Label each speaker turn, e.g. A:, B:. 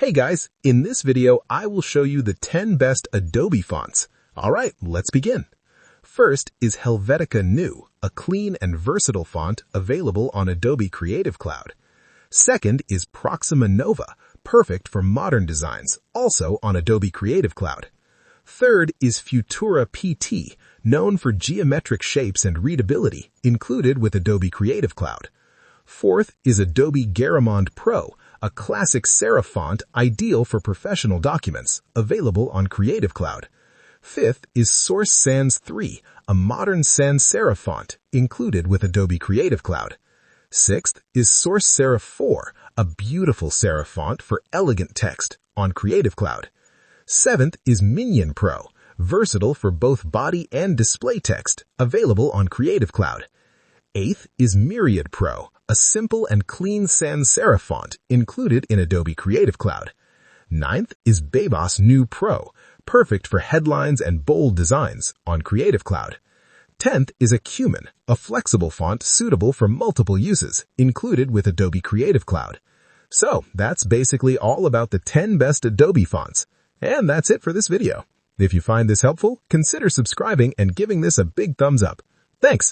A: Hey guys, in this video, I will show you the 10 best Adobe fonts. Alright, let's begin. First is Helvetica New, a clean and versatile font available on Adobe Creative Cloud. Second is Proxima Nova, perfect for modern designs, also on Adobe Creative Cloud. Third is Futura PT, known for geometric shapes and readability, included with Adobe Creative Cloud. Fourth is Adobe Garamond Pro, a classic serif font ideal for professional documents, available on Creative Cloud. Fifth is Source Sans 3, a modern sans serif font, included with Adobe Creative Cloud. Sixth is Source Serif 4, a beautiful serif font for elegant text, on Creative Cloud. Seventh is Minion Pro, versatile for both body and display text, available on Creative Cloud. Eighth is Myriad Pro, a simple and clean sans serif font included in Adobe Creative Cloud. Ninth is Bebas New Pro, perfect for headlines and bold designs on Creative Cloud. 10th is Acumen, a flexible font suitable for multiple uses, included with Adobe Creative Cloud. So, that's basically all about the 10 best Adobe fonts. And that's it for this video. If you find this helpful, consider subscribing and giving this a big thumbs up. Thanks!